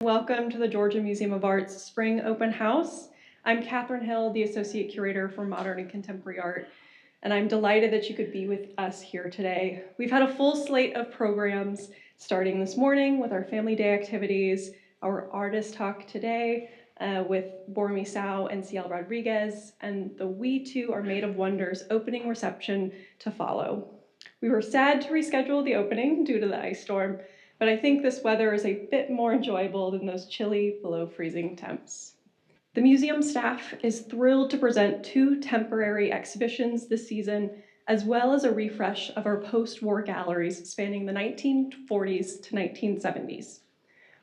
Welcome to the Georgia Museum of Art's Spring Open House. I'm Kathryn Hill, the Associate Curator for Modern and Contemporary Art, and I'm delighted that you could be with us here today. We've had a full slate of programs starting this morning with our Family Day activities, our Artist Talk today with Boramie Sao and Ciel Rodriguez, and the We Too Are Made of Wonders opening reception to follow. We were sad to reschedule the opening due to the ice storm, but I think this weather is a bit more enjoyable than those chilly below freezing temps. The museum staff is thrilled to present two temporary exhibitions this season, as well as a refresh of our post-war galleries spanning the 1940s to 1970s.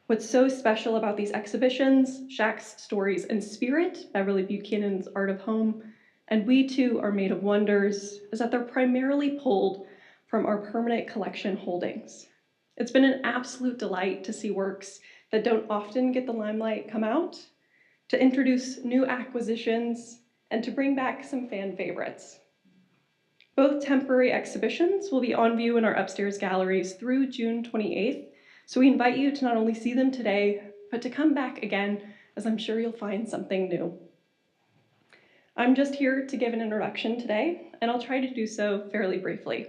What's so special about these exhibitions, Shack's Stories and Spirit, Beverly Buchanan's Art of Home, and We Too Are Made of Wonders, is that they're primarily pulled from our permanent collection holdings. It's been an absolute delight to see works that don't often get the limelight come out, to introduce new acquisitions, and to bring back some fan favorites. Both temporary exhibitions will be on view in our upstairs galleries through June 28th, so we invite you to not only see them today, but to come back again, as I'm sure you'll find something new. I'm just here to give an introduction today, and I'll try to do so fairly briefly.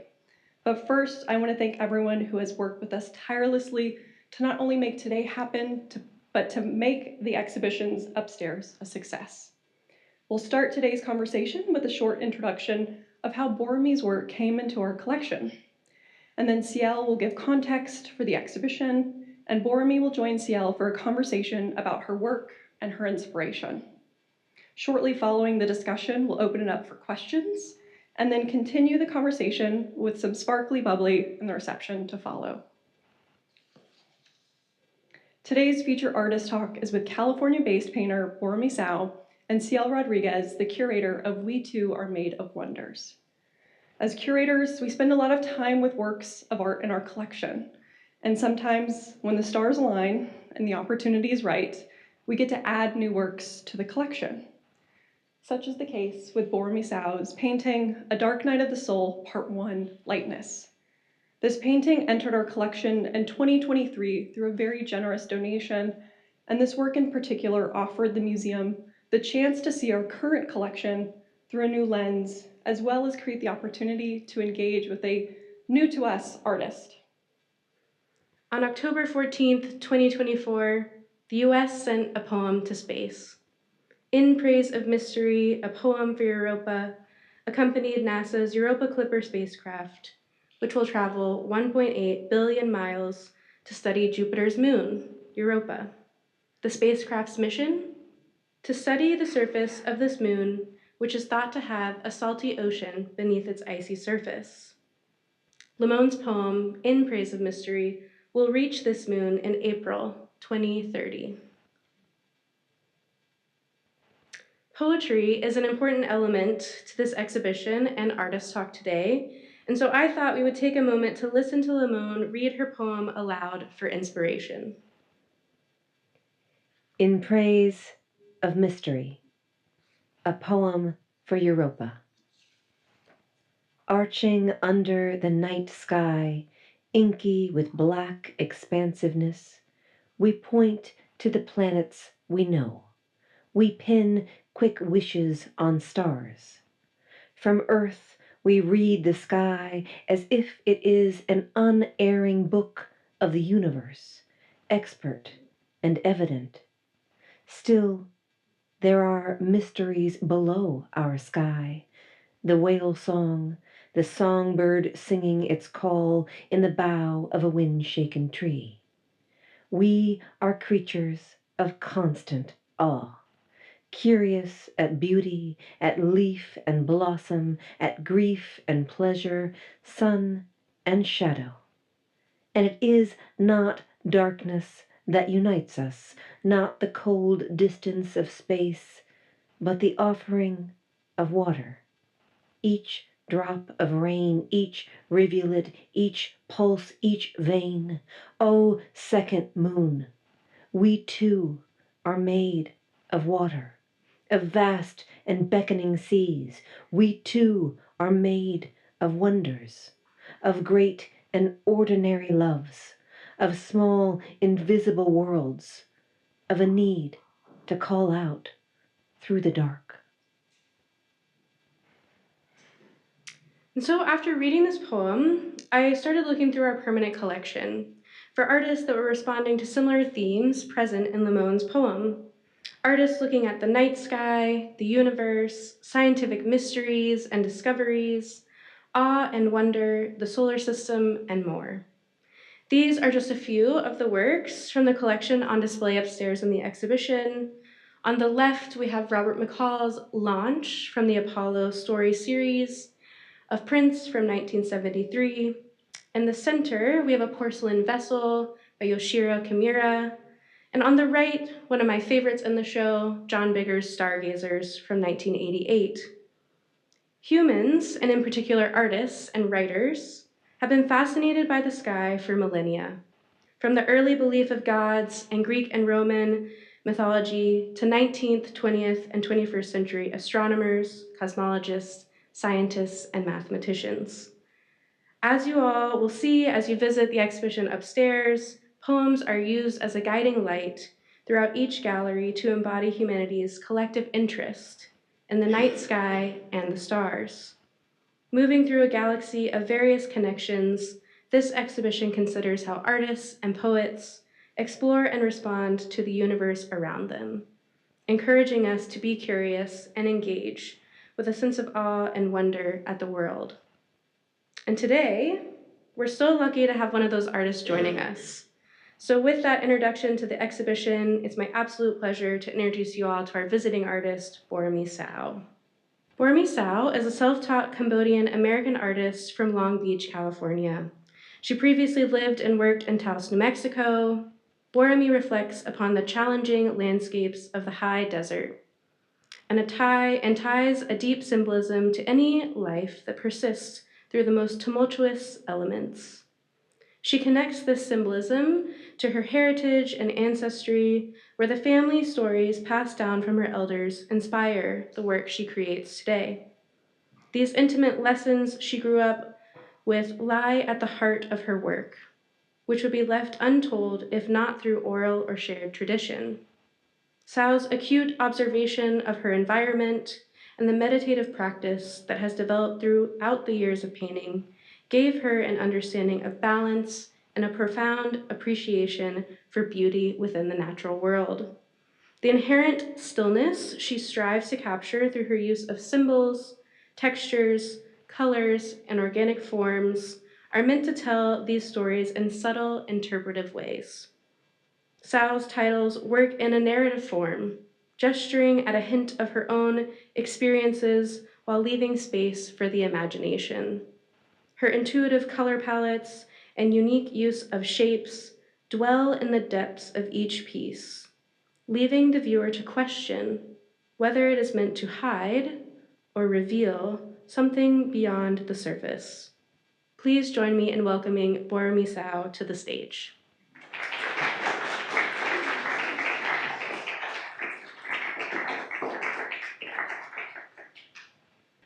But first, I want to thank everyone who has worked with us tirelessly to not only make today happen, but to make the exhibitions upstairs a success. We'll start today's conversation with a short introduction of how Boramie's work came into our collection. And then Ciel will give context for the exhibition, and Boramie will join Ciel for a conversation about her work and her inspiration. Shortly following the discussion, we'll open it up for questions, and then continue the conversation with some sparkly bubbly and the reception to follow. Today's feature artist talk is with California-based painter Boramie Sao and Ciel Rodriguez, the curator of We Too Are Made of Wonders. As curators, we spend a lot of time with works of art in our collection, and sometimes when the stars align and the opportunity is right, we get to add new works to the collection. Such is the case with Boramie Sao's painting, A Dark Night of the Soul, Part 1, Lightness. This painting entered our collection in 2023 through a very generous donation, and this work in particular offered the museum the chance to see our current collection through a new lens, as well as create the opportunity to engage with a new-to-us artist. On October 14th, 2024, the US sent a poem to space. In Praise of Mystery, a Poem for Europa, accompanied NASA's Europa Clipper spacecraft, which will travel 1.8 billion miles to study Jupiter's moon, Europa. The spacecraft's mission? To study the surface of this moon, which is thought to have a salty ocean beneath its icy surface. Lamone's poem, In Praise of Mystery, will reach this moon in April 2030. Poetry is an important element to this exhibition and artist talk today, and so I thought we would take a moment to listen to Lamone read her poem aloud for inspiration. In Praise of Mystery, a poem for Europa. Arching under the night sky, inky with black expansiveness, we point to the planets we know. We pin quick wishes on stars. From Earth, we read the sky as if it is an unerring book of the universe, expert and evident. Still, there are mysteries below our sky, the whale song, the songbird singing its call in the bough of a wind-shaken tree. We are creatures of constant awe, curious at beauty, at leaf and blossom, at grief and pleasure, sun and shadow. And it is not darkness that unites us, not the cold distance of space, but the offering of water. Each drop of rain, each rivulet, each pulse, each vein. O second moon, we too are made of water, of vast and beckoning seas. We too are made of wonders, of great and ordinary loves, of small invisible worlds, of a need to call out through the dark. And so after reading this poem, I started looking through our permanent collection for artists that were responding to similar themes present in Lamone's poem. Artists looking at the night sky, the universe, scientific mysteries and discoveries, awe and wonder, the solar system, and more. These are just a few of the works from the collection on display upstairs in the exhibition. On the left, we have Robert McCall's Launch from the Apollo Story series of prints from 1973. In the center, we have a porcelain vessel by Yoshiro Kimura. And on the right, one of my favorites in the show, John Bigger's Stargazers from 1988. Humans, and in particular artists and writers, have been fascinated by the sky for millennia. From the early belief of gods in Greek and Roman mythology to 19th, 20th, and 21st century astronomers, cosmologists, scientists, and mathematicians. As you all will see as you visit the exhibition upstairs, poems are used as a guiding light throughout each gallery to embody humanity's collective interest in the night sky and the stars. Moving through a galaxy of various connections, this exhibition considers how artists and poets explore and respond to the universe around them, encouraging us to be curious and engage with a sense of awe and wonder at the world. And today, we're so lucky to have one of those artists joining us. So with that introduction to the exhibition, it's my absolute pleasure to introduce you all to our visiting artist, Boramie Sao. Boramie Sao is a self-taught Cambodian American artist from Long Beach, California. She previously lived and worked in Taos, New Mexico. Boramie reflects upon the challenging landscapes of the high desert and ties a deep symbolism to any life that persists through the most tumultuous elements. She connects this symbolism to her heritage and ancestry, where the family stories passed down from her elders inspire the work she creates today. These intimate lessons she grew up with lie at the heart of her work, which would be left untold if not through oral or shared tradition. Sao's acute observation of her environment and the meditative practice that has developed throughout the years of painting gave her an understanding of balance and a profound appreciation for beauty within the natural world. The inherent stillness she strives to capture through her use of symbols, textures, colors, and organic forms are meant to tell these stories in subtle, interpretive ways. Sao's titles work in a narrative form, gesturing at a hint of her own experiences while leaving space for the imagination. Her intuitive color palettes and unique use of shapes dwell in the depths of each piece, leaving the viewer to question whether it is meant to hide or reveal something beyond the surface. Please join me in welcoming Boramie Sao to the stage.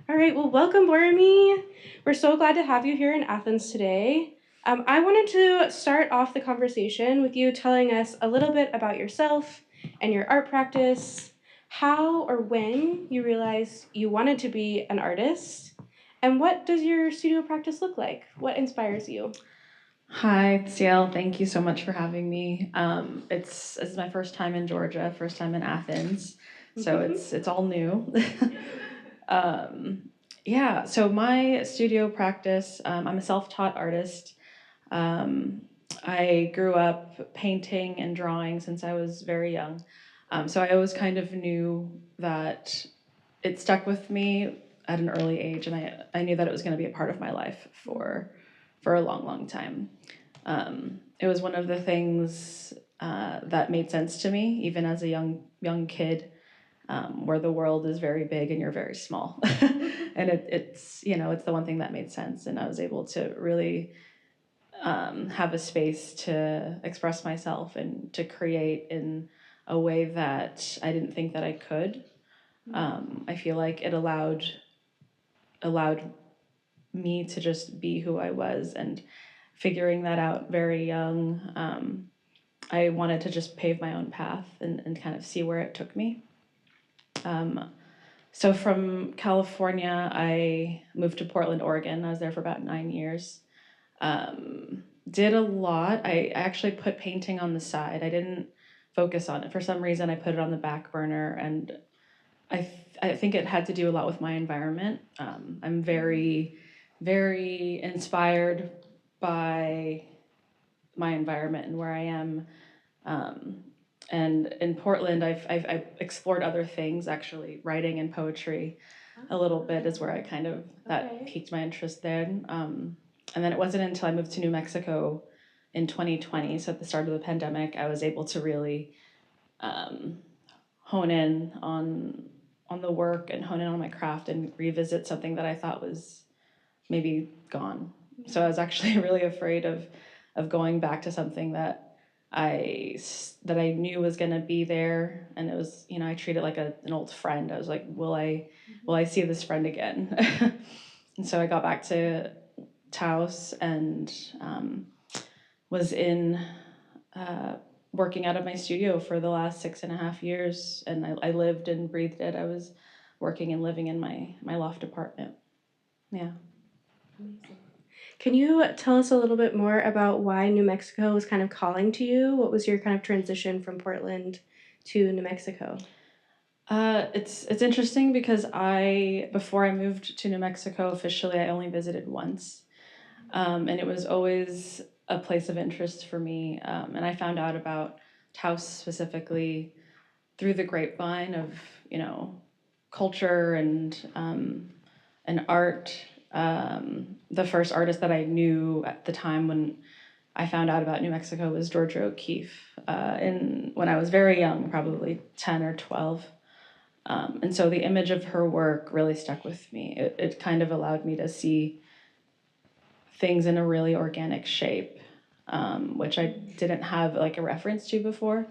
All right, well, welcome, Boramie. We're so glad to have you here in Athens today. I wanted to start off the conversation with you telling us a little bit about yourself and your art practice, how or when you realized you wanted to be an artist, and what does your studio practice look like? What inspires you? Hi, Ciel. Thank you so much for having me. This is my first time in Georgia, first time in Athens, so it's all new. So my studio practice, I'm a self-taught artist. I grew up painting and drawing since I was very young. So I always kind of knew that it stuck with me at an early age, and I knew that it was going to be a part of my life for a long, long time. It was one of the things that made sense to me, even as a young kid, where the world is very big and you're very small. And it's the one thing that made sense, and I was able to really have a space to express myself and to create in a way that I didn't think that I could. I feel like it allowed me to just be who I was, and figuring that out very young I wanted to just pave my own path and kind of see where it took me. So from California, I moved to Portland, Oregon. I was there for about 9 years. Did a lot. I actually put painting on the side. I didn't focus on it. For some reason, I put it on the back burner, and I think it had to do a lot with my environment. I'm very, very inspired by my environment and where I am. And in Portland, I've explored other things, actually. Writing and poetry a little bit is where I kind of, that piqued my interest then. And then it wasn't until I moved to New Mexico in 2020, so at the start of the pandemic, I was able to really hone in on the work and hone in on my craft and revisit something that I thought was maybe gone. So I was actually really afraid of going back to something that I knew was going to be there, and it was, I treat it like an old friend. I was like, will I see this friend again? And so I got back to Taos and was in working out of my studio for the last 6.5 years, and I lived and breathed it. I was working and living in my loft apartment. Yeah. Amazing. Can you tell us a little bit more about why New Mexico was kind of calling to you? What was your kind of transition from Portland to New Mexico? It's interesting because before I moved to New Mexico officially, I only visited once. And it was always a place of interest for me. And I found out about Taos specifically through the grapevine of, culture and art. The first artist that I knew at the time when I found out about New Mexico was Georgia O'Keeffe, when I was very young, probably 10 or 12. And so the image of her work really stuck with me. It kind of allowed me to see things in a really organic shape, which I didn't have like a reference to before,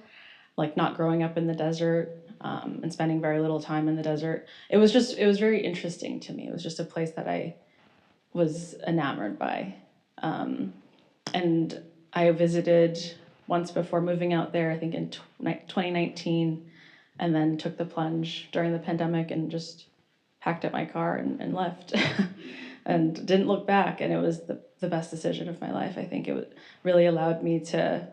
like not growing up in the desert and spending very little time in the desert. It was very interesting to me. It was just a place that I was enamored by. And I visited once before moving out there, I think in 2019, and then took the plunge during the pandemic and just packed up my car and left. And didn't look back, and it was the best decision of my life. I think it really allowed me to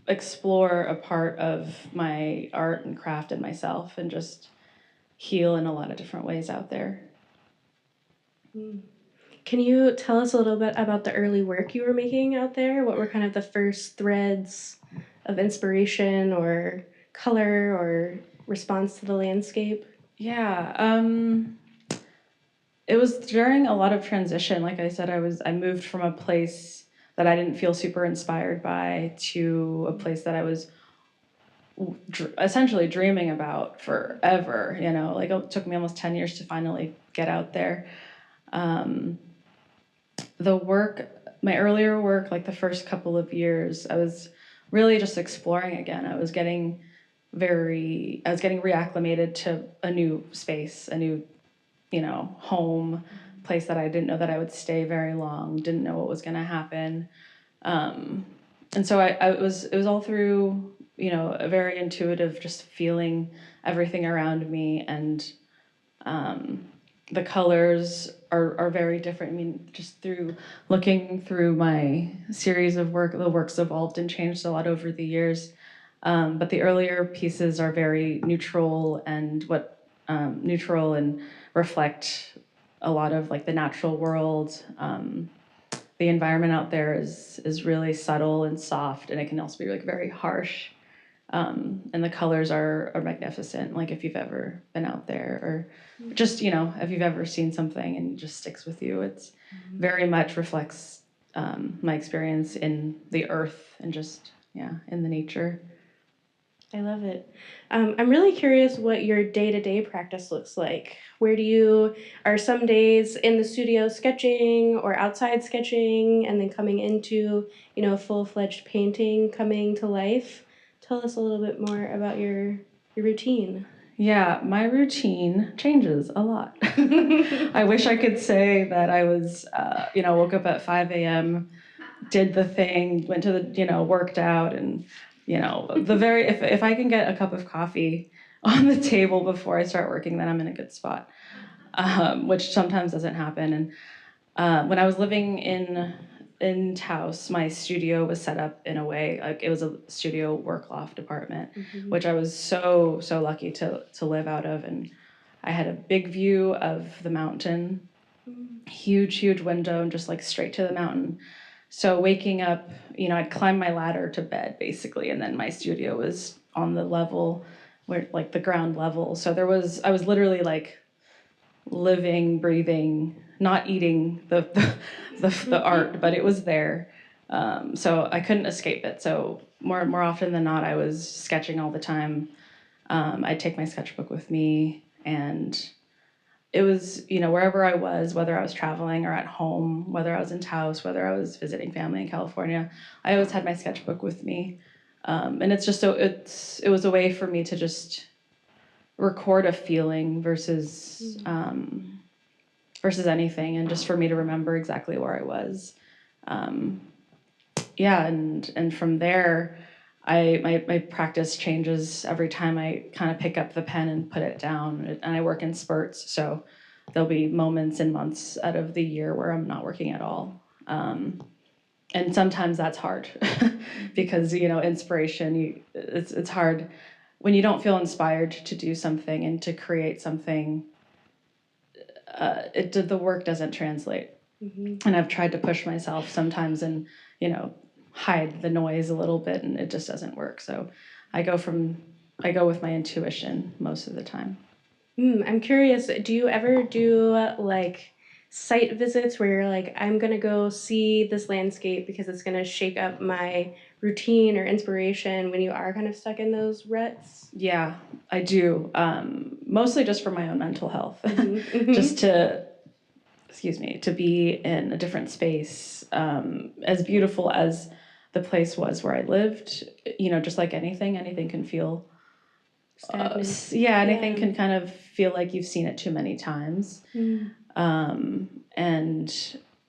explore a part of my art and craft and myself and just heal in a lot of different ways out there. Can you tell us a little bit about the early work you were making out there? What were kind of the first threads of inspiration or color or response to the landscape? Yeah, it was during a lot of transition. Like I said, I moved from a place that I didn't feel super inspired by to a place that I was essentially dreaming about forever. Like it took me almost 10 years to finally get out there. The work, my earlier work, like the first couple of years, I was really just exploring again. I was getting reacclimated to a new space, a new, home, place that I didn't know that I would stay very long, didn't know what was going to happen. And so it was all through, a very intuitive, just feeling everything around me. And the colors are very different. I mean, just through looking through my series of work, the work's evolved and changed a lot over the years. But the earlier pieces are very neutral and neutral and reflect a lot of like the natural world. The environment out there is really subtle and soft, and it can also be like very harsh. And the colors are magnificent. Like if you've ever been out there, or just if you've ever seen something and it just sticks with you, it's very much reflects my experience in the earth and just in the nature. I love it. I'm really curious what your day-to-day practice looks like. Are some days in the studio sketching or outside sketching and then coming into, full-fledged painting coming to life? Tell us a little bit more about your routine. Yeah, my routine changes a lot. I wish I could say that I was, woke up at 5 a.m., did the thing, went to the, worked out, and, if I can get a cup of coffee on the table before I start working, then I'm in a good spot, which sometimes doesn't happen. And when I was living in Taos, my studio was set up in a way, like it was a studio work loft apartment, which I was so lucky to live out of. And I had a big view of the mountain, huge window, and just like straight to the mountain. So waking up, I'd climb my ladder to bed basically, and then my studio was on the level where, like, the ground level. So I was literally like living, breathing, not eating the art, but it was there. So I couldn't escape it. So more often than not, I was sketching all the time. I'd take my sketchbook with me, and it was, wherever I was, whether I was traveling or at home, whether I was in Taos, whether I was visiting family in California, I always had my sketchbook with me. And it's just it was a way for me to just record a feeling versus anything, and just for me to remember exactly where I was. And from there, my practice changes every time I kind of pick up the pen and put it down. And I work in spurts, so there'll be moments and months out of the year where I'm not working at all. And sometimes that's hard because, inspiration, it's hard when you don't feel inspired to do something and to create something. The work doesn't translate. And I've tried to push myself sometimes and, hide the noise a little bit, and it just doesn't work. So I go with my intuition most of the time. I'm curious, do you ever do like site visits where you're like, I'm going to go see this landscape because it's going to shake up my routine or inspiration when you are kind of stuck in those ruts? Yeah, I do. Mostly just for my own mental health, just to be in a different space, as beautiful as the place was where I lived. Just like anything can feel stagnant. Anything can kind of feel like you've seen it too many times. And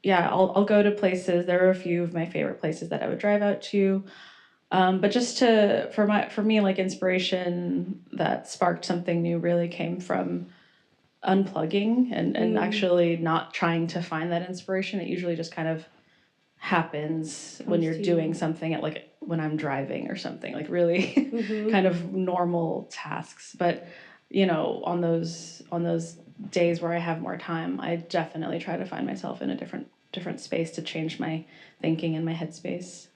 I'll go to places. There are a few of my favorite places that I would drive out to. But just for me, like, inspiration that sparked something new really came from unplugging and actually not trying to find that inspiration. It usually just kind of happens when you're doing something like when I'm driving or something, like really kind of normal tasks. But on those days where I have more time, I definitely try to find myself in a different space to change my thinking and my headspace.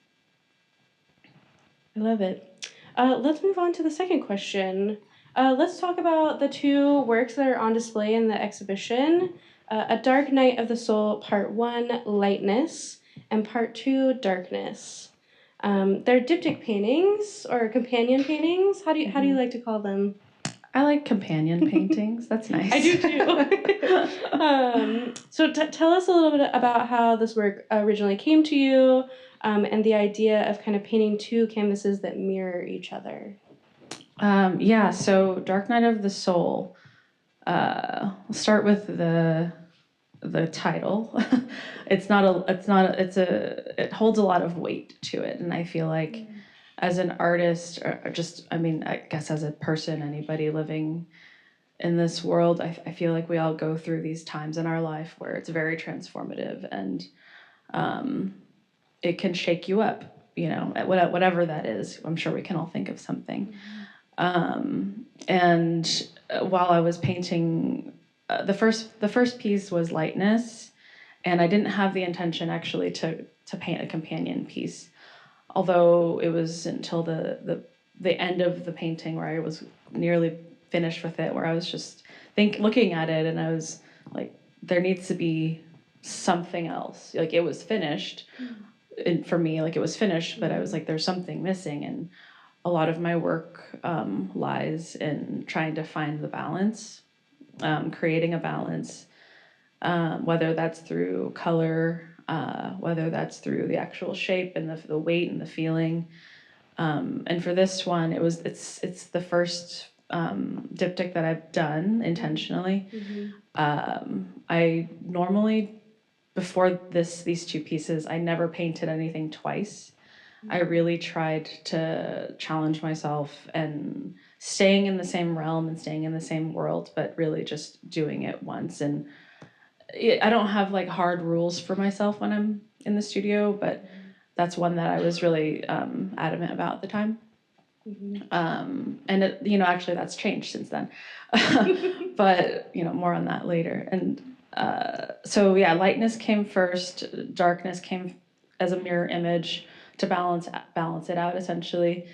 I love it. Let's move on to the second question. Let's talk about the two works that are on display in the exhibition. A Dark Night of the Soul, Part 1, Lightness, and Part 2, Darkness. They're diptych paintings or companion paintings. How do you like to call them? I like companion paintings. That's nice. I do too. So tell us a little bit about how this work originally came to you, and the idea of kind of painting two canvases that mirror each other. So Dark Night of the Soul. I'll start with the title. It holds a lot of weight to it, and I feel like as an artist, or just, I guess as a person, anybody living in this world, I feel like we all go through these times in our life where it's very transformative, and it can shake you up, whatever that is. I'm sure we can all think of something. And while I was painting, the first piece was Lightness, and I didn't have the intention actually to paint a companion piece, although it was until the end of the painting where I was nearly finished with it, where I was just looking at it, and I was like, there needs to be something else. Like, it was finished, and for me, like, it was finished, but I was like, there's something missing. And a lot of my work lies in trying to find the balance, creating a balance, whether that's through color, whether that's through the actual shape and the weight and the feeling. And for this one, it's the first diptych that I've done intentionally. I normally before these two pieces, I never painted anything twice. I really tried to challenge myself and staying in the same realm and staying in the same world, but really just doing it once. And I don't have like hard rules for myself when I'm in the studio, but that's one that I was really adamant about at the time. And it, actually that's changed since then, but more on that later. And so yeah, lightness came first, darkness came as a mirror image to balance it out essentially.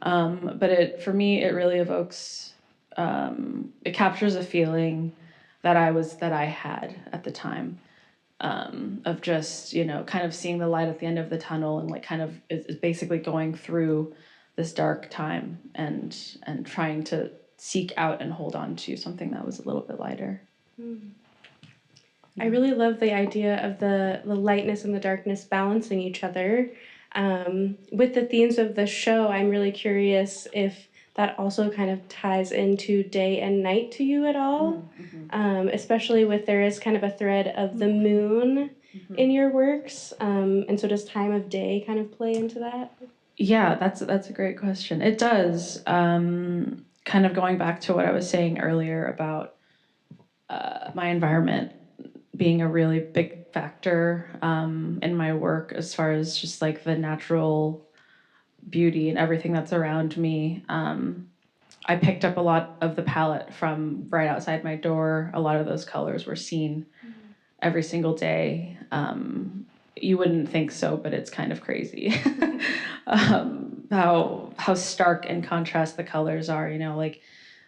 But for me, it really evokes, it captures a feeling that I had at the time, of just, kind of seeing the light at the end of the tunnel and like kind of is basically going through this dark time and trying to seek out and hold on to something that was a little bit lighter. I really love the idea of the lightness and the darkness balancing each other. With the themes of the show, I'm really curious if that also kind of ties into day and night to you at all, especially with there is kind of a thread of the moon in your works. And so does time of day kind of play into that? Yeah, that's a great question. It does. Kind of going back to what I was saying earlier about my environment being a really big factor in my work as far as just like the natural beauty and everything that's around me. I picked up a lot of the palette from right outside my door. A lot of those colors were seen every single day. You wouldn't think so, but it's kind of crazy how stark in contrast the colors are. Like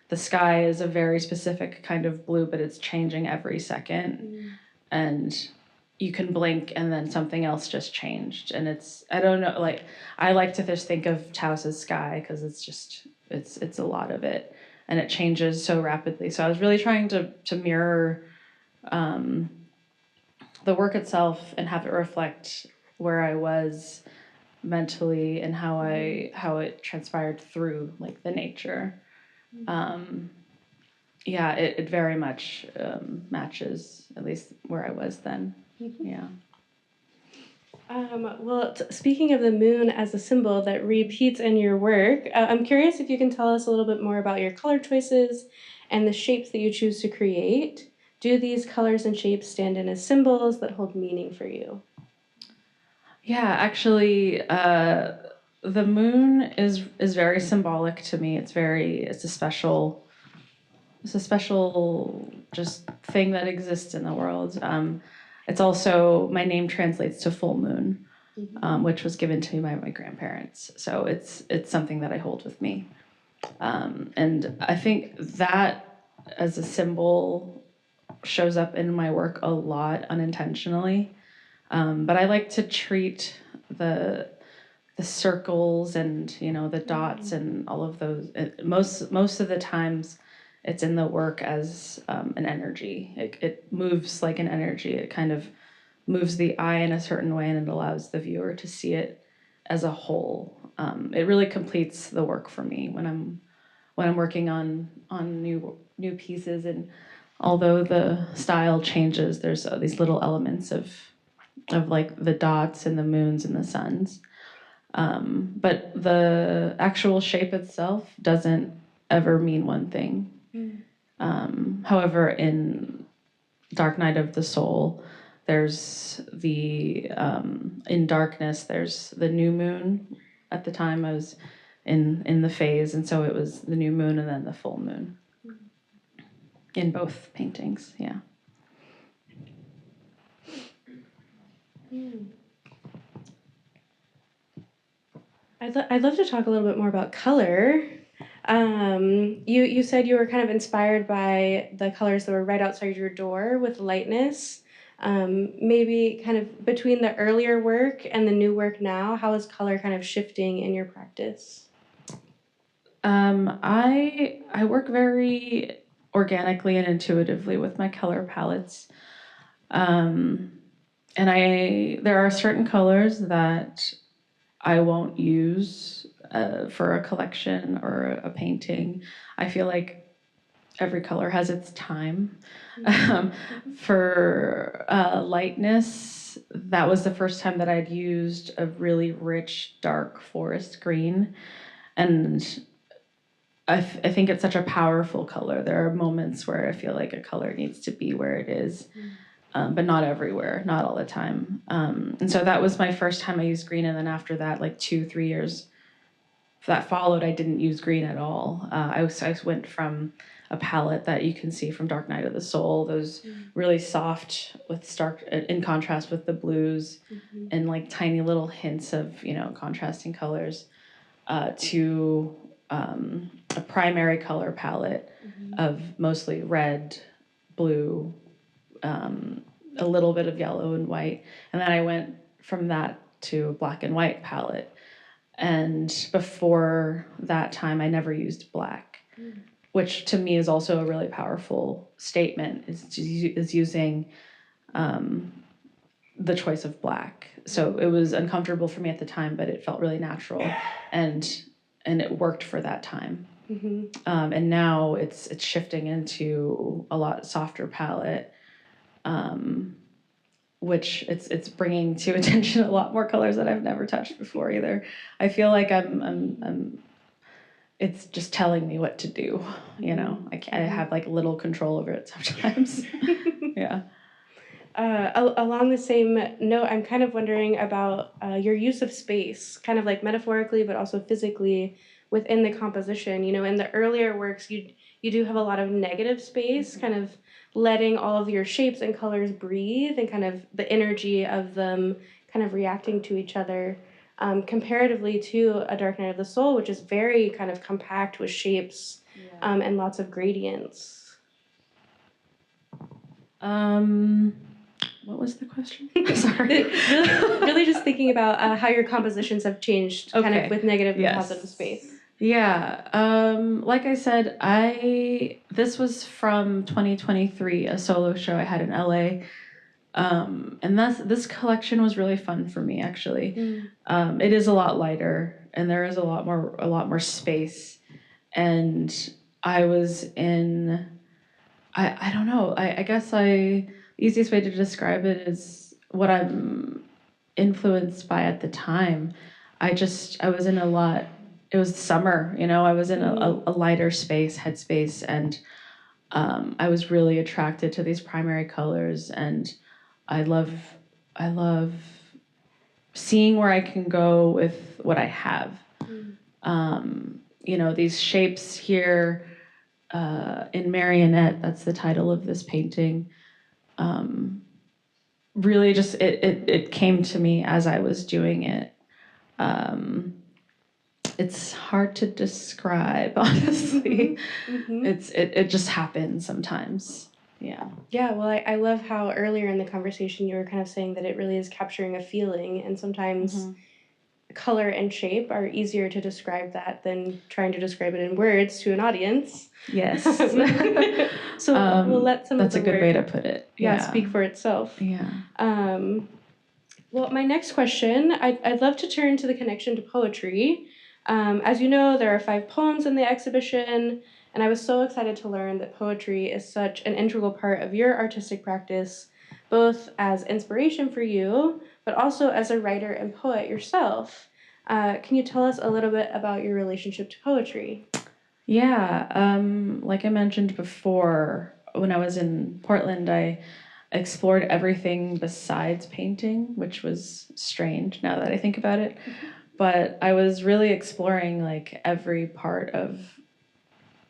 the sky is a very specific kind of blue, but it's changing every second, and you can blink and then something else just changed. And I don't know, like I like to just think of Taos's sky because it's a lot of it, and it changes so rapidly. So I was really trying to mirror the work itself and have it reflect where I was mentally and how it transpired through like the nature. Yeah, it very much matches at least where I was then. Yeah. Well, speaking of the moon as a symbol that repeats in your work, I'm curious if you can tell us a little bit more about your color choices and the shapes that you choose to create. Do these colors and shapes stand in as symbols that hold meaning for you? Yeah, actually, the moon is very symbolic to me. It's a special just thing that exists in the world. It's also, my name translates to full moon, which was given to me by my grandparents. So it's something that I hold with me. And I think that as a symbol shows up in my work a lot unintentionally. But I like to treat the circles and the dots and all of those. Most of the times, it's in the work as an energy. It moves like an energy. It kind of moves the eye in a certain way, and it allows the viewer to see it as a whole. It really completes the work for me when I'm working on new pieces. And although the style changes, there's these little elements of like the dots and the moons and the suns. But the actual shape itself doesn't ever mean one thing. However, in Dark Night of the Soul, there's in darkness, there's the new moon. At the time I was in the phase, and so it was the new moon and then the full moon in both paintings. Yeah. I'd love to talk a little bit more about color. You said you were kind of inspired by the colors that were right outside your door with lightness. Maybe kind of between the earlier work and the new work now, how is color kind of shifting in your practice? I work very organically and intuitively with my color palettes. And there are certain colors that I won't use for a collection or a painting. I feel like every color has its time. For lightness, that was the first time that I'd used a really rich, dark forest green. And I think it's such a powerful color. There are moments where I feel like a color needs to be where it is, but not everywhere, not all the time. And so that was my first time I used green. And then after that, like 2-3 years that followed, I didn't use green at all. I went from a palette that you can see from Dark Night of the Soul, those really soft with stark, in contrast with the blues, and like tiny little hints of, you know, contrasting colors, to a primary color palette of mostly red, blue, a little bit of yellow and white. And then I went from that to a black and white palette. And before that time, I never used black, which to me is also a really powerful statement, is using the choice of black. So it was uncomfortable for me at the time, but it felt really natural, and it worked for that time. And now it's shifting into a lot softer palette, which it's bringing to attention a lot more colors that I've never touched before either. I feel like I'm it's just telling me what to do, you know. I have like little control over it sometimes. Yeah. Along the same note, I'm kind of wondering about your use of space, kind of like metaphorically, but also physically within the composition. You know, in the earlier works, you do have a lot of negative space, kind of letting all of your shapes and colors breathe, and kind of the energy of them kind of reacting to each other, comparatively to A Dark Night of the Soul, which is very kind of compact with shapes, and lots of gradients. What was the question? Sorry. really just thinking about how your compositions have changed, kind of with negative and positive space. Yeah. Like I said, this was from 2023, a solo show I had in LA. And this collection was really fun for me, actually. It is a lot lighter, and there is a lot more space. And I was in, I don't know, I guess the easiest way to describe it is what I'm influenced by at the time. I was in a lot, it was summer, you know, I was in a lighter space, headspace, and I was really attracted to these primary colors, and I love seeing where I can go with what I have. You know, these shapes here in Marionette, that's the title of this painting, really just, it came to me as I was doing it. It's hard to describe, honestly. It just happens sometimes. Yeah. Yeah, well, I love how earlier in the conversation you were kind of saying that it really is capturing a feeling, and sometimes color and shape are easier to describe that than trying to describe it in words to an audience. Yes. So we'll let some that's of the a good way to put it. speak for itself. Yeah. Well, my next question, I'd love to turn to the connection to poetry. As you know, there are 5 poems in the exhibition, and I was so excited to learn that poetry is such an integral part of your artistic practice, both as inspiration for you, but also as a writer and poet yourself. Can you tell us a little bit about your relationship to poetry? Yeah, like I mentioned before, when I was in Portland, I explored everything besides painting, which was strange now that I think about it. But I was really exploring like every part of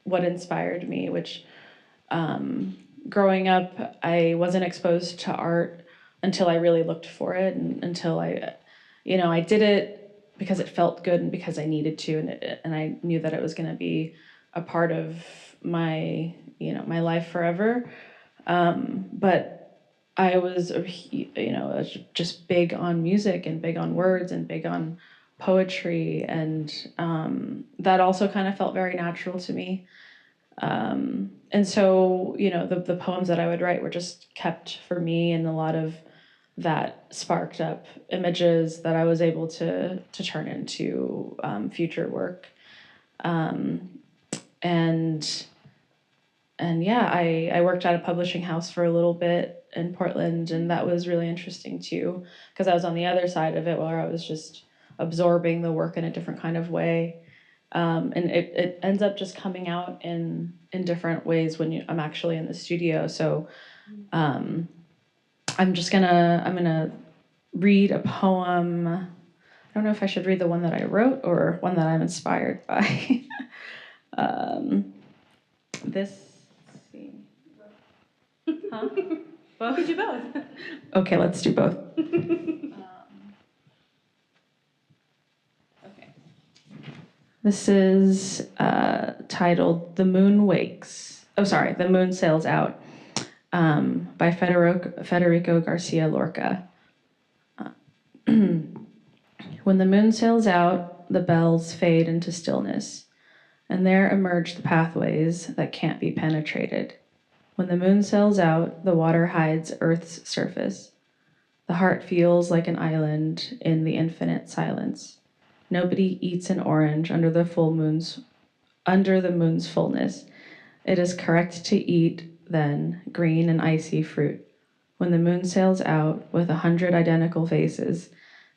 what inspired me, which growing up, I wasn't exposed to art until I really looked for it, and until I did it because it felt good and because I needed to, and I knew that it was going to be a part of my life forever. But I was just big on music and big on words and big on poetry, and that also kind of felt very natural to me. And so, the poems that I would write were just kept for me, and a lot of that sparked up images that I was able to turn into future work. And yeah, I worked at a publishing house for a little bit in Portland, and that was really interesting too, because I was on the other side of it where I was just absorbing the work in a different kind of way. And it ends up just coming out in different ways when I'm actually in the studio. So I'm gonna read a poem. I don't know if I should read the one that I wrote or one that I'm inspired by. This. Let's see. Huh? Well, we could do both. Okay, let's do both. Okay. This is titled "The Moon Wakes." Oh, sorry, "The Moon Sails Out," by Federico Garcia Lorca. When the moon sails out, the bells fade into stillness, and there emerge the pathways that can't be penetrated. When the moon sails out, the water hides Earth's surface. The heart feels like an island in the infinite silence. Nobody eats an orange under the moon's fullness. It is correct to eat, then, green and icy fruit. When the moon sails out with 100 identical faces,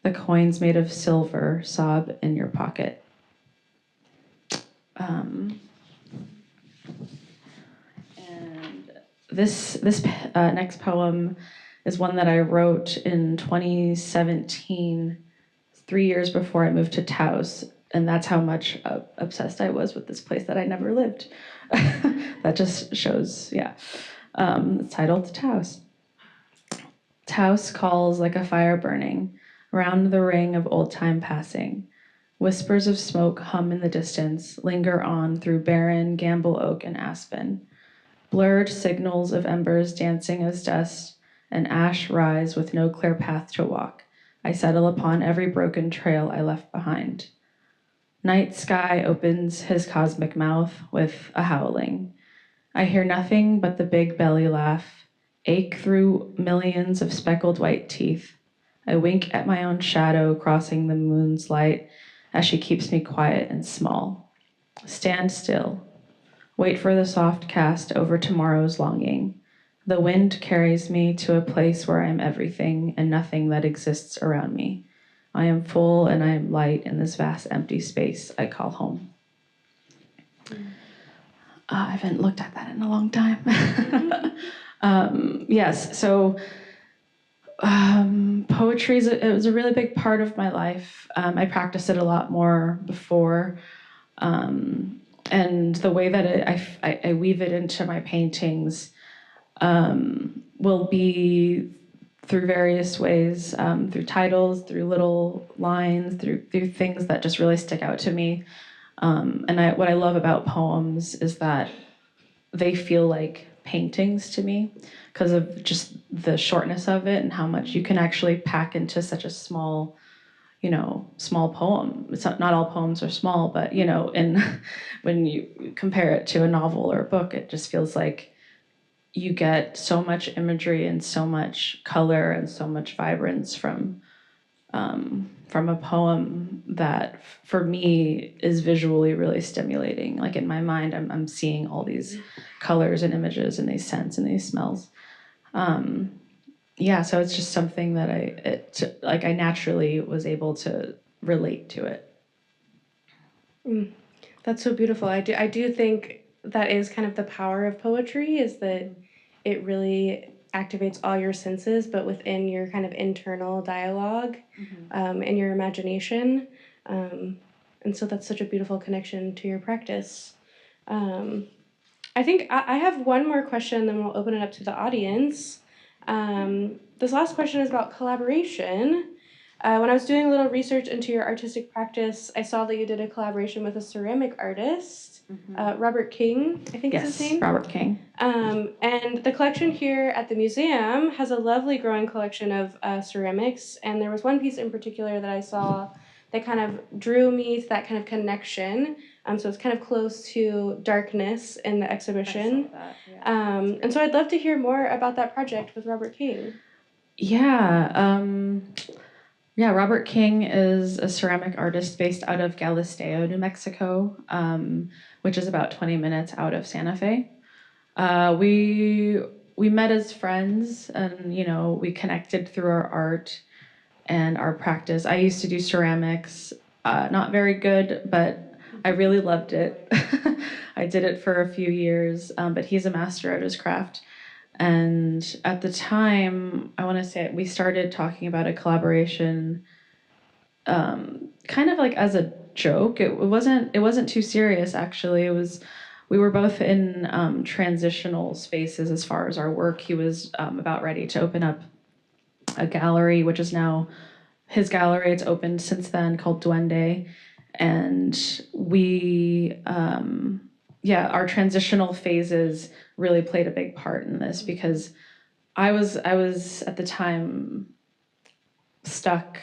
the coins made of silver sob in your pocket. And this next poem is one that I wrote in 2017, 3 years before I moved to Taos, and that's how much obsessed I was with this place that I never lived. That just shows, yeah. It's titled Taos. Taos calls like a fire burning, round the ring of old time passing. Whispers of smoke hum in the distance, linger on through barren gamble oak and aspen. Blurred signals of embers dancing as dust and ash rise with no clear path to walk. I settle upon every broken trail I left behind. Night sky opens his cosmic mouth with a howling. I hear nothing but the big belly laugh, ache through millions of speckled white teeth. I wink at my own shadow crossing the moon's light as she keeps me quiet and small. Stand still. Wait for the soft cast over tomorrow's longing. The wind carries me to a place where I am everything and nothing that exists around me. I am full and I am light in this vast empty space I call home. I haven't looked at that in a long time. Yes, so poetry it was a really big part of my life. I practiced it a lot more before. And the way that I weave it into my paintings will be through various ways, through titles, through little lines, through things that just really stick out to me. And what I love about poems is that they feel like paintings to me because of just the shortness of it and how much you can actually pack into such a small poem. It's not all poems are small, but, and when you compare it to a novel or a book, it just feels like you get so much imagery and so much color and so much vibrance from a poem that for me is visually really stimulating. Like in my mind, I'm seeing all these colors and images and these scents and these smells. Yeah, so it's just something that I naturally was able to relate to it. That's so beautiful. I do think that is kind of the power of poetry, is that it really activates all your senses, but within your kind of internal dialogue and your imagination. And so that's such a beautiful connection to your practice. I think I have one more question, then we'll open it up to the audience. This last question is about collaboration. When I was doing a little research into your artistic practice, I saw that you did a collaboration with a ceramic artist, Robert King, I think is his name. Yes, Robert King. And the collection here at the museum has a lovely growing collection of ceramics, and there was one piece in particular that I saw that kind of drew me to that kind of connection. So it's kind of close to darkness in the exhibition. I saw that, yeah. And so I'd love to hear more about that project with Robert King. Yeah. Robert King is a ceramic artist based out of Galisteo, New Mexico, which is about 20 minutes out of Santa Fe. We met as friends, and we connected through our art and our practice. I used to do ceramics, not very good, but I really loved it. I did it for a few years, but he's a master at his craft. And at the time, I want to say we started talking about a collaboration, kind of like as a joke. It wasn't too serious, actually. We were both in transitional spaces as far as our work. He was about ready to open up a gallery, which is now his gallery. It's opened since then, called Duende. And our transitional phases really played a big part in this, because I was at the time stuck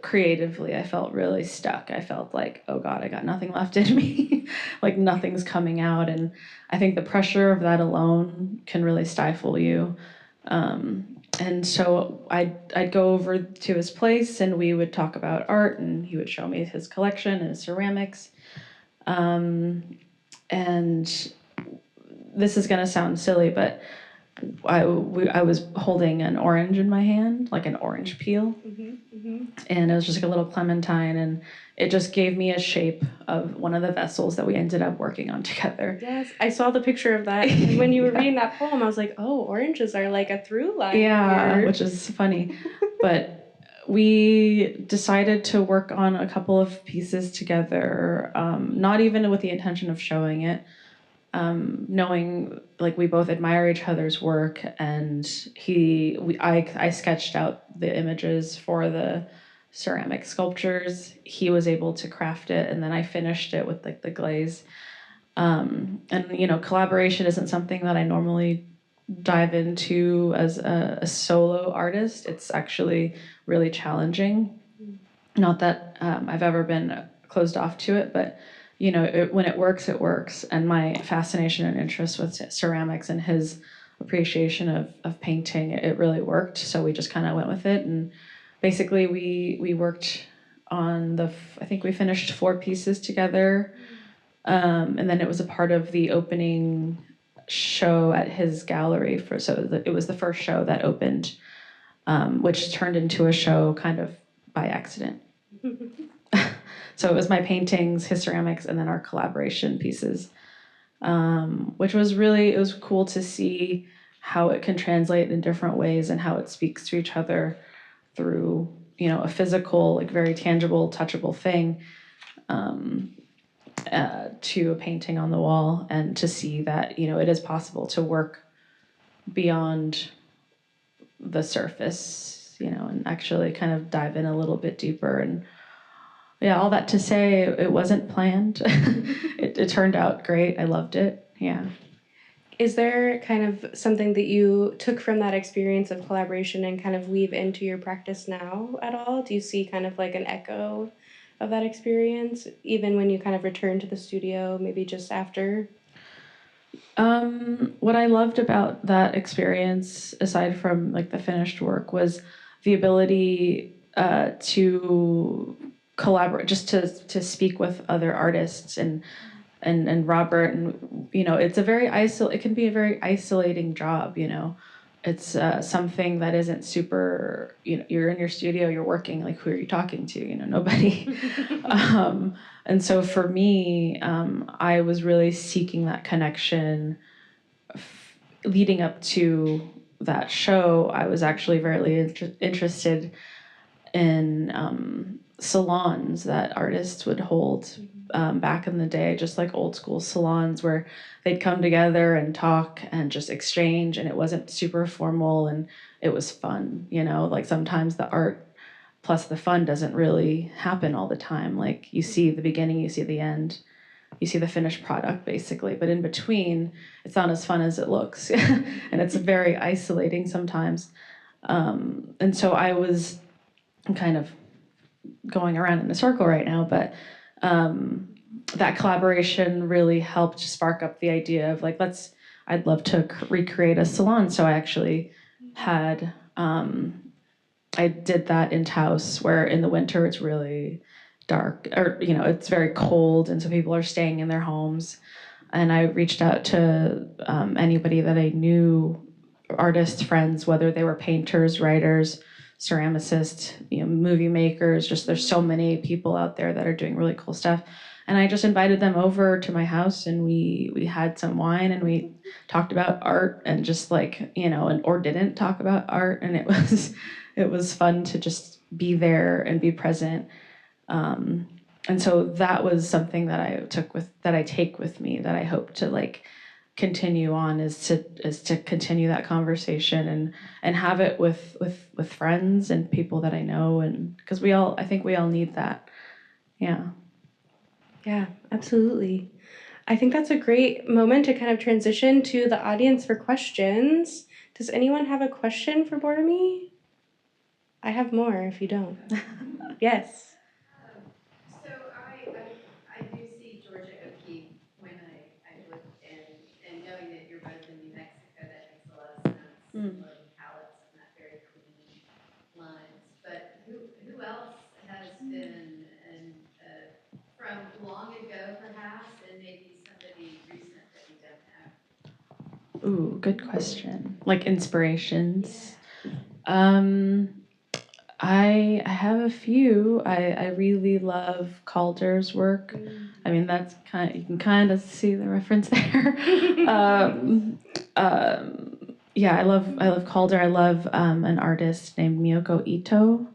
creatively. I felt really stuck. I felt like, oh God, I got nothing left in me. Like nothing's coming out. And I think the pressure of that alone can really stifle you. And so I'd go over to his place, and we would talk about art, and he would show me his collection and his ceramics. And this is going to sound silly, but I was holding an orange in my hand, like an orange peel. And it was just like a little clementine, and it just gave me a shape of one of the vessels that we ended up working on together. Yes, I saw the picture of that. And when you were reading that poem, I was like, oh, oranges are like a through line. Yeah, here. which is funny. But we decided to work on a couple of pieces together, not even with the intention of showing it, knowing like we both admire each other's work, and I sketched out the images for the ceramic sculptures. He was able to craft it, and then I finished it with like the glaze. And collaboration isn't something that I normally dive into as a solo artist. It's actually really challenging. Not that I've ever been closed off to it, but when it works, it works. And my fascination and interest with ceramics and his appreciation of painting, it really worked. So we just kind of went with it. And basically we worked on I think we finished 4 pieces together. And then it was a part of the opening show at his gallery. It was the first show that opened, which turned into a show kind of by accident. So it was my paintings, his ceramics, and then our collaboration pieces, which was it was cool to see how it can translate in different ways and how it speaks to each other through, a physical, like very tangible, touchable thing, to a painting on the wall, and to see that, it is possible to work beyond the surface, and actually kind of dive in a little bit deeper. And yeah, all that to say, it wasn't planned. It turned out great. I loved it. Yeah. Is there kind of something that you took from that experience of collaboration and kind of weave into your practice now at all? Do you see kind of like an echo of that experience, even when you kind of return to the studio, maybe just after? What I loved about that experience, aside from like the finished work, was the ability to collaborate, just to speak with other artists and Robert, and it can be a very isolating job. It's something that isn't super. You're in your studio, you're working. Like, who are you talking to? Nobody. And so for me, I was really seeking that connection. Leading up to that show, I was actually very interested in salons that artists would hold back in the day, just like old school salons where they'd come together and talk and just exchange, and it wasn't super formal, and it was fun. Like sometimes the art plus the fun doesn't really happen all the time. Like you see the beginning, you see the end, you see the finished product basically, but in between it's not as fun as it looks. And it's very isolating sometimes. And so I was kind of going around in a circle right now, but that collaboration really helped spark up the idea of like, I'd love to recreate a salon. So I actually had, I did that in Taos, where in the winter it's really dark, or it's very cold, and so people are staying in their homes. And I reached out to anybody that I knew, artists, friends, whether they were painters, writers, ceramicists, movie makers. Just there's so many people out there that are doing really cool stuff. And I just invited them over to my house, and we had some wine, and we talked about art, and just like or didn't talk about art, and it was fun to just be there and be present. And so that was something that I take with me, that I hope to like continue on, is to continue that conversation and have it with friends and people that I know, and because I think we all need that. Yeah. Yeah, absolutely. I think that's a great moment to kind of transition to the audience for questions. Does anyone have a question for Boramie? I have more if you don't. Yes. So I do see Georgia O'Keeffe when I look, and knowing that you're both in New Mexico, that makes a lot of sense. Loading palettes and that very clean lines. But who else has been from long ago perhaps, and maybe somebody recent that we don't know? Ooh, good question. Like inspirations. I have a few. I really love Calder's work. I mean, you can kind of see the reference there. Yeah, I love Calder. I love an artist named Miyoko Ito,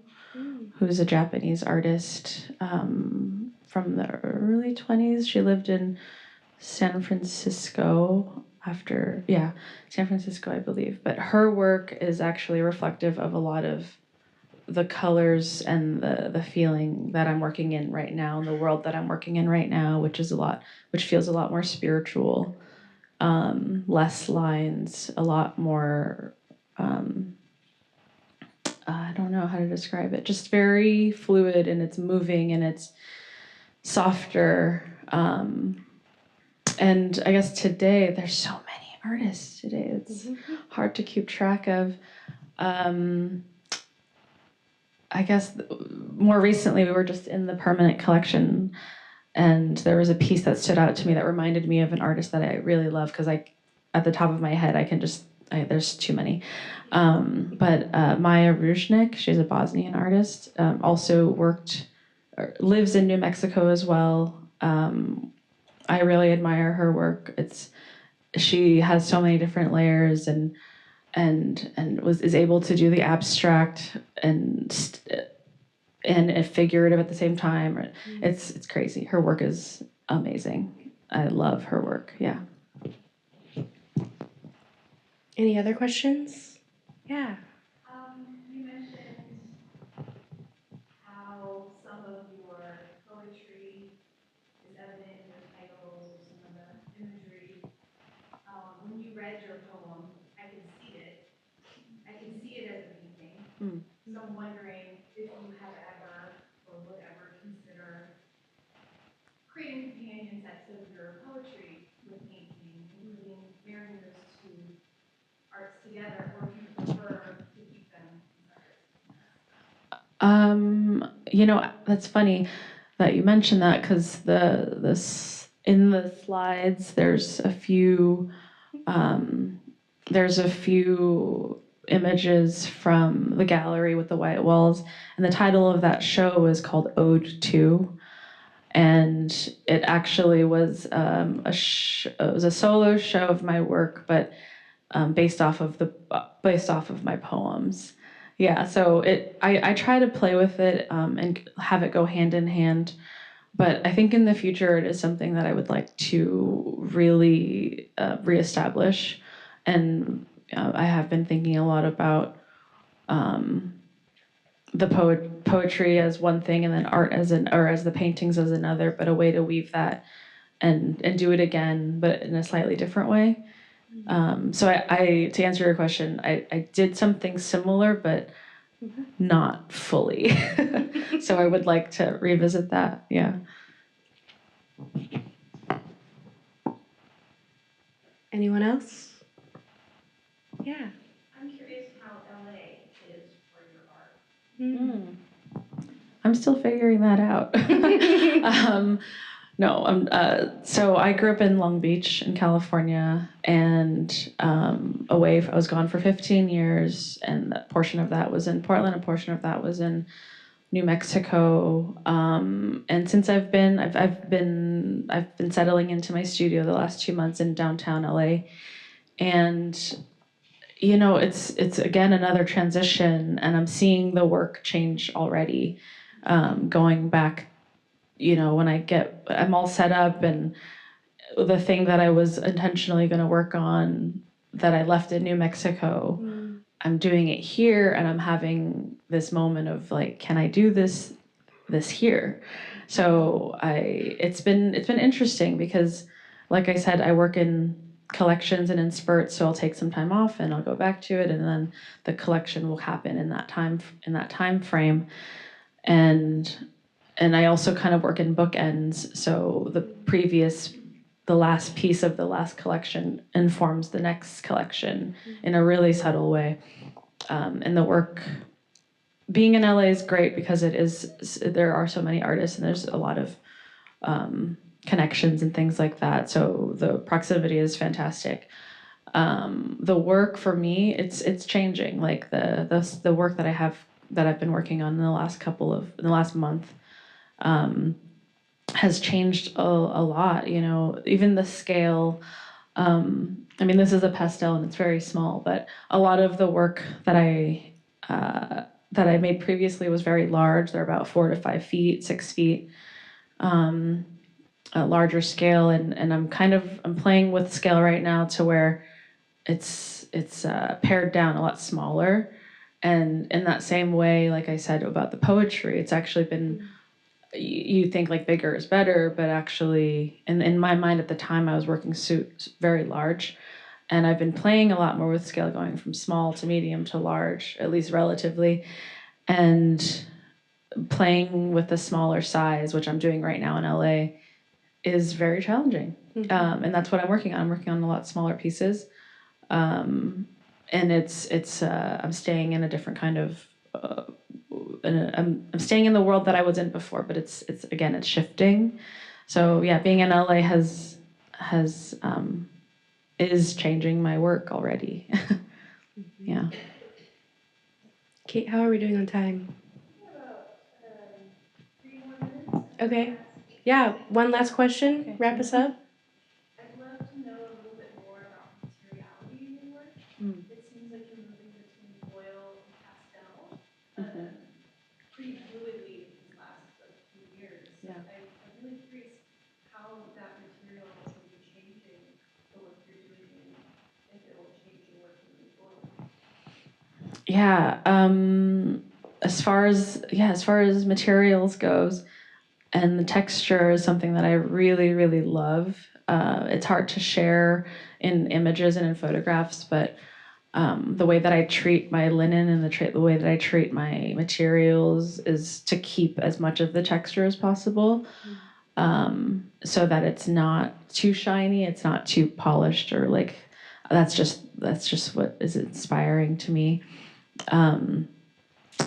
who's a Japanese artist from the early 20s. She lived in San Francisco San Francisco, I believe. But her work is actually reflective of a lot of the colors and the feeling that I'm working in right now, and the world that I'm working in right now, which feels a lot more spiritual, less lines, a lot more, I don't know how to describe it, just very fluid, and it's moving, and it's softer. And I guess today, there's so many artists today, it's hard to keep track of. I guess more recently, we were just in the permanent collection, and there was a piece that stood out to me that reminded me of an artist that I really love, because at the top of my head, there's too many. But Maya Ruznik, she's a Bosnian artist, also lives in New Mexico as well. I really admire her work. She has so many different layers, and is able to do the abstract and figurative at the same time. It's crazy. Her work is amazing. I love her work. Yeah. Any other questions? Yeah. You mentioned how some of your poetry is evident in the titles or some of the imagery. When you read your poem, I could see it. I can see it as a painting. So I'm wondering if you have ever or would ever consider creating companion sets of your poetry with painting, including marrying those two arts together, or if you prefer to keep them separate. That's funny that you mentioned that, because in the slides there's a few images from the gallery with the white walls, and the title of that show is called Ode To, and it actually was it was a solo show of my work, but based off of my poems. Yeah, so I try to play with it and have it go hand in hand. But I think in the future, it is something that I would like to really reestablish. And I have been thinking a lot about the poetry as one thing, and then art as the paintings as another, but a way to weave that and do it again, but in a slightly different way. So to answer your question, I did something similar, but not fully. So I would like to revisit that. Yeah. Anyone else? Yeah. I'm curious how LA is for your art. I'm still figuring that out. No, so I grew up in Long Beach in California, and I was gone for 15 years, and a portion of that was in Portland, a portion of that was in New Mexico. And since I've been settling into my studio the last 2 months in downtown LA, and it's again another transition, and I'm seeing the work change already. Going back, when I'm all set up, and the thing that I was intentionally going to work on that I left in New Mexico, I'm doing it here, and I'm having this moment of like, can I do this here? So it's been interesting because, like I said, I work in collections and in spurts, so I'll take some time off and I'll go back to it, and then the collection will happen in that time frame. And I also kind of work in bookends, so the last piece of the last collection informs the next collection in a really subtle way. And the work, being in LA is great because there are so many artists and there's a lot of connections and things like that. So the proximity is fantastic. The work for me, it's changing. Like the work that I've been working on in the last month, has changed a lot. Even the scale. This is a pastel and it's very small, but a lot of the work that I made previously was very large. They're about 4 to 5 feet, 6 feet, a larger scale, and I'm playing with scale right now to where it's pared down a lot smaller. And in that same way, like I said about the poetry, it's actually been, you think like bigger is better, but actually, in my mind at the time, I was working very large, and I've been playing a lot more with scale, going from small to medium to large, at least relatively, and playing with the smaller size, which I'm doing right now in LA, is very challenging. And that's what I'm working on. I'm working on a lot smaller pieces, and I'm staying in a different kind of. I'm staying in the world that I was in before, but it's shifting. So yeah, being in LA is changing my work already. Yeah. Kate, how are we doing on time? About 3 more minutes. Okay. Yeah, one last question. Okay. Wrap us up. I'd love to know a little bit more about materiality in your work. It seems like you're moving between oil and pastel pretty fluidly these last few years. Yeah. I'm really curious how that material is going to be changing the work you're doing and if it will change your work moving forward. Yeah. As far as materials goes, and the texture is something that I really, really love. It's hard to share in images and in photographs, but the way that I treat my linen and the way that I treat my materials is to keep as much of the texture as possible, so that it's not too shiny, it's not too polished, or like that's just what is inspiring to me.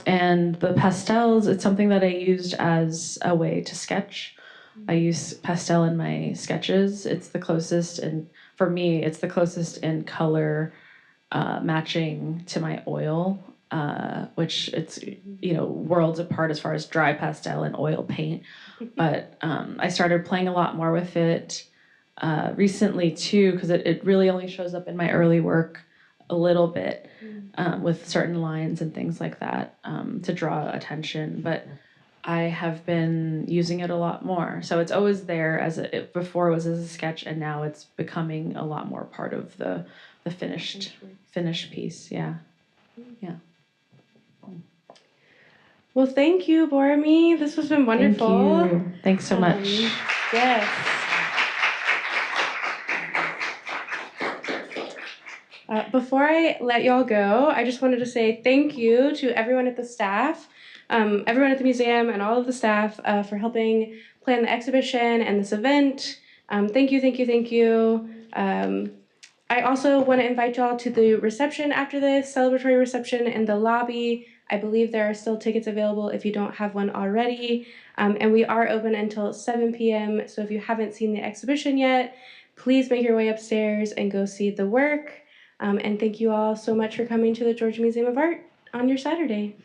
And the pastels, it's something that I used as a way to sketch. I use pastel in my sketches. It's the closest, and for me, it's the closest in color matching to my oil, which it's worlds apart as far as dry pastel and oil paint. But I started playing a lot more with it recently too, because it really only shows up in my early work a little bit, with certain lines and things like that, to draw attention. But I have been using it a lot more. So it's always there before it was as a sketch, and now it's becoming a lot more part of the finished piece. Yeah. Yeah. Well, thank you, Boramie. This has been wonderful. Thank you. Thanks so much. Yes. Before I let y'all go, I just wanted to say thank you to everyone at the staff, everyone at the museum, and all of the staff for helping plan the exhibition and this event. Thank you, thank you, thank you. I also want to invite y'all to the reception after this, celebratory reception in the lobby. I believe there are still tickets available if you don't have one already. And we are open until 7 p.m. So if you haven't seen the exhibition yet, please make your way upstairs and go see the work. And thank you all so much for coming to the Georgia Museum of Art on your Saturday.